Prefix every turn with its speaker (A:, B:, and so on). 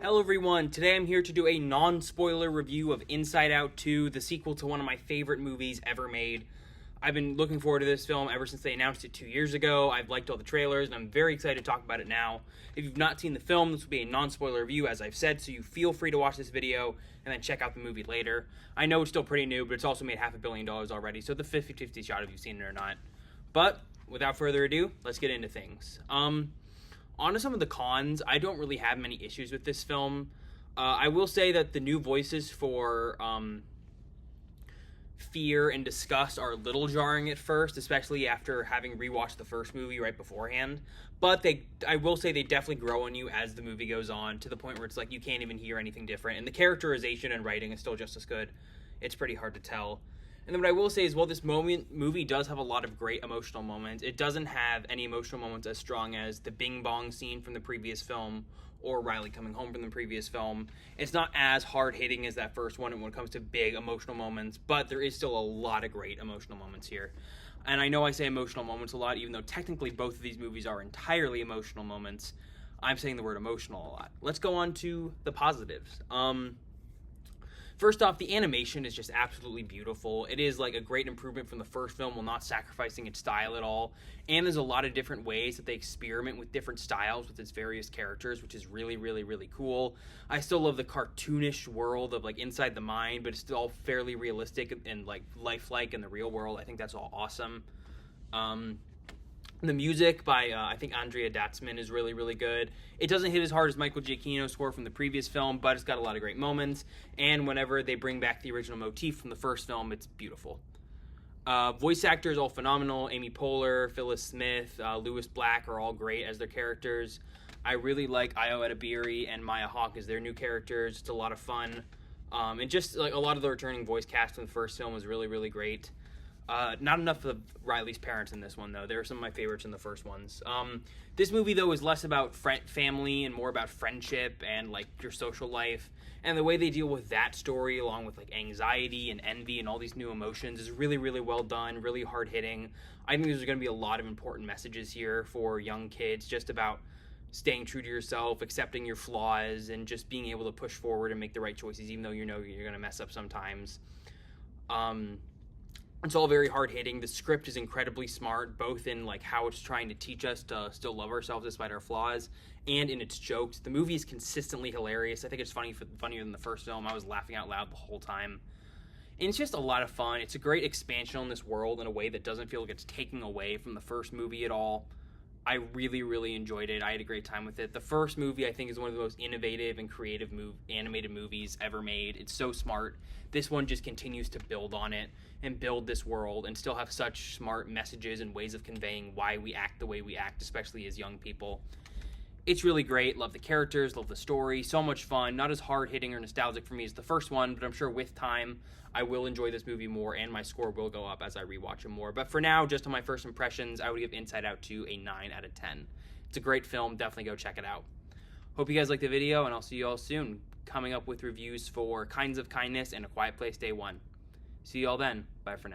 A: Hello everyone, today I'm here to do a non-spoiler review of Inside Out 2, the sequel to one of my favorite movies ever made. I've been looking forward to this film ever since they announced it 2 years ago. I've liked all the trailers, and I'm very excited to talk about it now. If you've not seen the film, this will be a non-spoiler review, as I've said, so you feel free to watch this video and then check out the movie later. I know it's still pretty new, but it's also made $500 million already, so the 50-50 shot if you've seen it or not. But, without further ado, let's get into things. On to some of the cons. I don't really have many issues with this film. I will say that the new voices for fear and disgust are a little jarring at first, especially after having rewatched the first movie right beforehand. But I will say they definitely grow on you as the movie goes on, to the point where it's like you can't even hear anything different. And the characterization and writing is still just as good. It's pretty hard to tell. And then what I will say is, while this movie does have a lot of great emotional moments, it doesn't have any emotional moments as strong as the Bing Bong scene from the previous film or Riley coming home from the previous film. It's not as hard-hitting as that first one when it comes to big emotional moments, but there is still a lot of great emotional moments here. And I know I say emotional moments a lot, even though technically both of these movies are entirely emotional moments. I'm saying the word emotional a lot. Let's go on to the positives. First off, the animation is just absolutely beautiful. It is like a great improvement from the first film while not sacrificing its style at all. And there's a lot of different ways that they experiment with different styles with its various characters, which is really, really, really cool. I still love the cartoonish world of like Inside the Mind, but it's still fairly realistic and like lifelike in the real world. I think that's all awesome. The music by, I think, Andrea Datzman is really, really good. It doesn't hit as hard as Michael Giacchino's score from the previous film, but it's got a lot of great moments. And whenever they bring back the original motif from the first film, it's beautiful. Voice actors, all phenomenal. Amy Poehler, Phyllis Smith, Lewis Black are all great as their characters. I really like Ayo Edebiri and Maya Hawke as their new characters. It's a lot of fun. And just like a lot of the returning voice cast from the first film was really, really great. Not enough of Riley's parents in this one, though. They were some of my favorites in the first ones. This movie, though, is less about family and more about friendship and, like, your social life. And the way they deal with that story, along with, like, anxiety and envy and all these new emotions, is really, really well done, really hard-hitting. I think there's going to be a lot of important messages here for young kids, just about staying true to yourself, accepting your flaws, and just being able to push forward and make the right choices, even though you know you're going to mess up sometimes. It's all very hard-hitting. The script is incredibly smart, both in like how it's trying to teach us to still love ourselves despite our flaws, and in its jokes. The movie is consistently hilarious. I think it's funnier than the first film. I was laughing out loud the whole time. And it's just a lot of fun. It's a great expansion on this world in a way that doesn't feel like it's taking away from the first movie at all. I really, really enjoyed it. I had a great time with it. The first movie, I think, is one of the most innovative and creative animated movies ever made. It's so smart. This one just continues to build on it and build this world and still have such smart messages and ways of conveying why we act the way we act, especially as young people. It's really great. Love the characters, love the story. So much fun. Not as hard-hitting or nostalgic for me as the first one, but I'm sure with time I will enjoy this movie more and my score will go up as I rewatch it more. But for now, just on my first impressions, I would give Inside Out 2 a 9 out of 10. It's a great film. Definitely go check it out. Hope you guys liked the video, and I'll see you all soon. Coming up with reviews for Kinds of Kindness and A Quiet Place Day 1. See you all then. Bye for now.